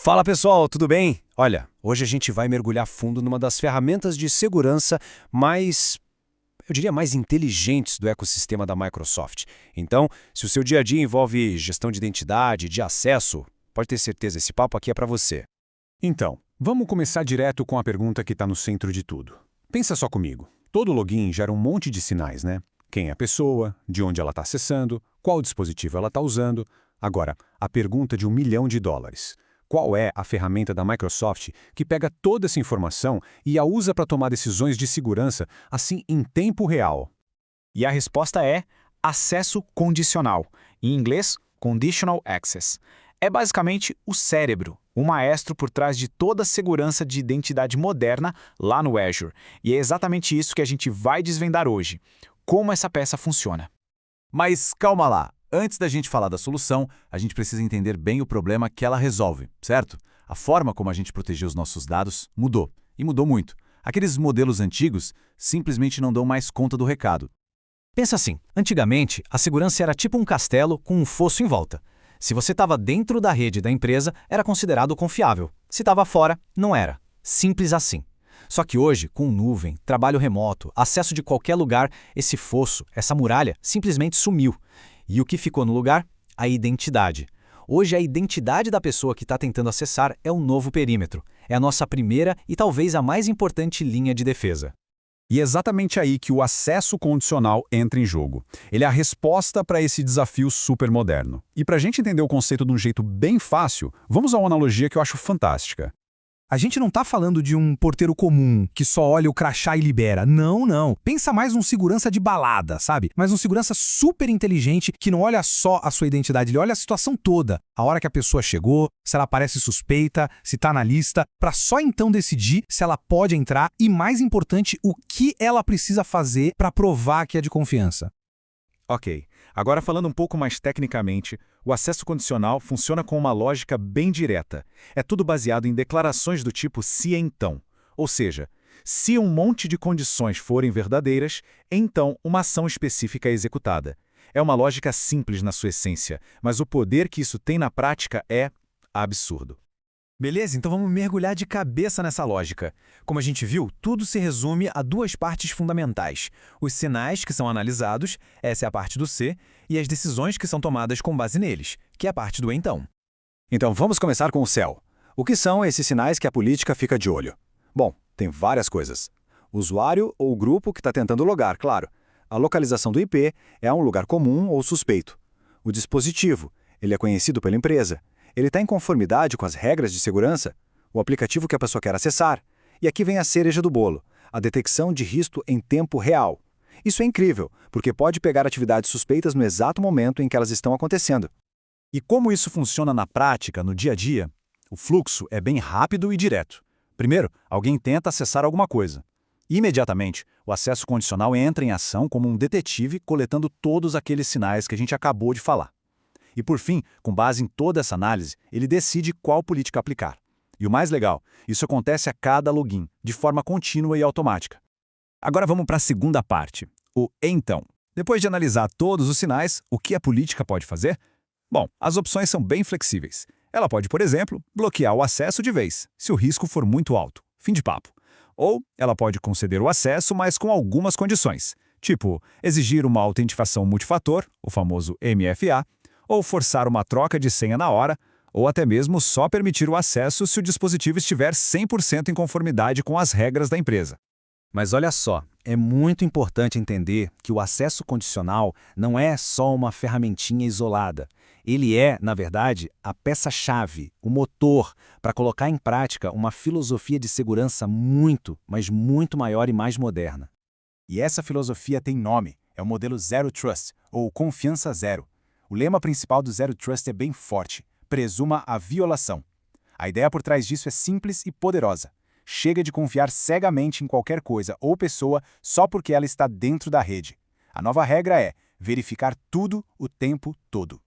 Fala pessoal, tudo bem? Olha, hoje a gente vai mergulhar fundo numa das ferramentas de segurança eu diria, mais inteligentes do ecossistema da Microsoft. Então, se o seu dia a dia envolve gestão de identidade, de acesso, pode ter certeza, esse papo aqui é para você. Então, vamos começar direto com a pergunta que está no centro de tudo. Pensa só comigo. Todo login gera um monte de sinais, né? Quem é a pessoa, de onde ela está acessando, qual dispositivo ela está usando. Agora, a pergunta de $1 milhão. Qual é a ferramenta da Microsoft que pega toda essa informação e a usa para tomar decisões de segurança, assim, em tempo real? E a resposta é acesso condicional, em inglês, Conditional Access. É basicamente o cérebro, o maestro por trás de toda a segurança de identidade moderna lá no Azure. E é exatamente isso que a gente vai desvendar hoje. Como essa peça funciona. Mas calma lá. Antes da gente falar da solução, a gente precisa entender bem o problema que ela resolve, certo? A forma como a gente protegeu os nossos dados mudou, e mudou muito. Aqueles modelos antigos simplesmente não dão mais conta do recado. Pensa assim, antigamente a segurança era tipo um castelo com um fosso em volta. Se você estava dentro da rede da empresa, era considerado confiável. Se estava fora, não era. Simples assim. Só que hoje, com nuvem, trabalho remoto, acesso de qualquer lugar, esse fosso, essa muralha, simplesmente sumiu. E o que ficou no lugar? A identidade. Hoje, a identidade da pessoa que está tentando acessar é o novo perímetro. É a nossa primeira e talvez a mais importante linha de defesa. E é exatamente aí que o acesso condicional entra em jogo. Ele é a resposta para esse desafio super moderno. E para a gente entender o conceito de um jeito bem fácil, vamos a uma analogia que eu acho fantástica. A gente não tá falando de um porteiro comum que só olha o crachá e libera. Não, não. Pensa mais num segurança de balada, sabe? Mas um segurança super inteligente que não olha só a sua identidade, ele olha a situação toda. A hora que a pessoa chegou, se ela parece suspeita, se tá na lista, para só então decidir se ela pode entrar e, mais importante, o que ela precisa fazer para provar que é de confiança. Ok, agora falando um pouco mais tecnicamente, o acesso condicional funciona com uma lógica bem direta. É tudo baseado em declarações do tipo se então. Ou seja, se um monte de condições forem verdadeiras, então uma ação específica é executada. É uma lógica simples na sua essência, mas o poder que isso tem na prática é absurdo. Beleza? Então vamos mergulhar de cabeça nessa lógica. Como a gente viu, tudo se resume a duas partes fundamentais. Os sinais que são analisados, essa é a parte do C, e as decisões que são tomadas com base neles, que é a parte do então. Então vamos começar com o céu. O que são esses sinais que a política fica de olho? Bom, tem várias coisas. O usuário ou o grupo que está tentando logar, claro. A localização do IP é um lugar comum ou suspeito. O dispositivo, ele é conhecido pela empresa. Ele está em conformidade com as regras de segurança, o aplicativo que a pessoa quer acessar. E aqui vem a cereja do bolo, a detecção de risco em tempo real. Isso é incrível, porque pode pegar atividades suspeitas no exato momento em que elas estão acontecendo. E como isso funciona na prática, no dia a dia? O fluxo é bem rápido e direto. Primeiro, alguém tenta acessar alguma coisa. Imediatamente, o acesso condicional entra em ação como um detetive coletando todos aqueles sinais que a gente acabou de falar. E por fim, com base em toda essa análise, ele decide qual política aplicar. E o mais legal, isso acontece a cada login, de forma contínua e automática. Agora vamos para a segunda parte, o então. Depois de analisar todos os sinais, o que a política pode fazer? Bom, as opções são bem flexíveis. Ela pode, por exemplo, bloquear o acesso de vez, se o risco for muito alto. Fim de papo. Ou ela pode conceder o acesso, mas com algumas condições, tipo exigir uma autenticação multifator, o famoso MFA, ou forçar uma troca de senha na hora, ou até mesmo só permitir o acesso se o dispositivo estiver 100% em conformidade com as regras da empresa. Mas olha só, é muito importante entender que o acesso condicional não é só uma ferramentinha isolada. Ele é, na verdade, a peça-chave, o motor para colocar em prática uma filosofia de segurança muito, mas muito maior e mais moderna. E essa filosofia tem nome, é o modelo Zero Trust, ou Confiança Zero. O lema principal do Zero Trust é bem forte, presuma a violação. A ideia por trás disso é simples e poderosa. Chega de confiar cegamente em qualquer coisa ou pessoa só porque ela está dentro da rede. A nova regra é verificar tudo o tempo todo.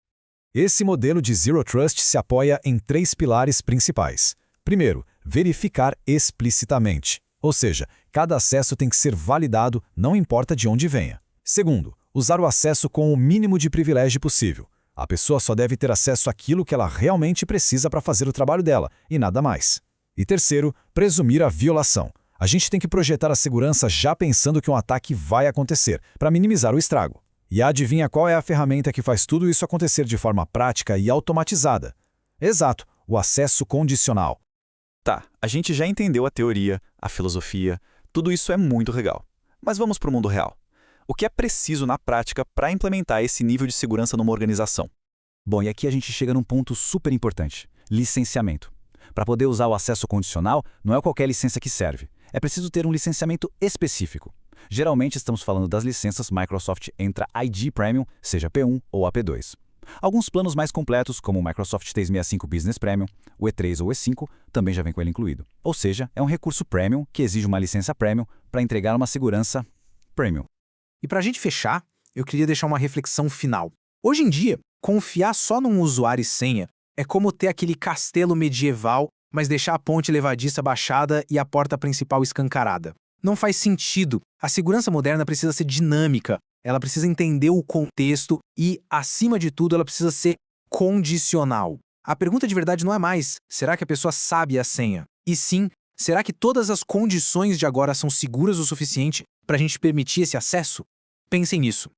Esse modelo de Zero Trust se apoia em 3 pilares principais. Primeiro, verificar explicitamente. Ou seja, cada acesso tem que ser validado, não importa de onde venha. Segundo, usar o acesso com o mínimo de privilégio possível. A pessoa só deve ter acesso àquilo que ela realmente precisa para fazer o trabalho dela, e nada mais. E terceiro, presumir a violação. A gente tem que projetar a segurança já pensando que um ataque vai acontecer, para minimizar o estrago. E adivinha qual é a ferramenta que faz tudo isso acontecer de forma prática e automatizada? Exato, o acesso condicional. Tá, a gente já entendeu a teoria, a filosofia, tudo isso é muito legal. Mas vamos para o mundo real. O que é preciso na prática para implementar esse nível de segurança numa organização? Bom, e aqui a gente chega num ponto super importante: licenciamento. Para poder usar o acesso condicional, não é qualquer licença que serve. É preciso ter um licenciamento específico. Geralmente estamos falando das licenças Microsoft Entra ID Premium, seja P1 ou AP2. Alguns planos mais completos, como o Microsoft 365 Business Premium, o E3 ou E5, também já vem com ele incluído. Ou seja, é um recurso Premium que exige uma licença Premium para entregar uma segurança Premium. E para a gente fechar, eu queria deixar uma reflexão final. Hoje em dia, confiar só num usuário e senha é como ter aquele castelo medieval, mas deixar a ponte levadiça baixada e a porta principal escancarada. Não faz sentido. A segurança moderna precisa ser dinâmica, ela precisa entender o contexto e, acima de tudo, ela precisa ser condicional. A pergunta de verdade não é mais, será que a pessoa sabe a senha? E sim, será que todas as condições de agora são seguras o suficiente para a gente permitir esse acesso? Pensem nisso.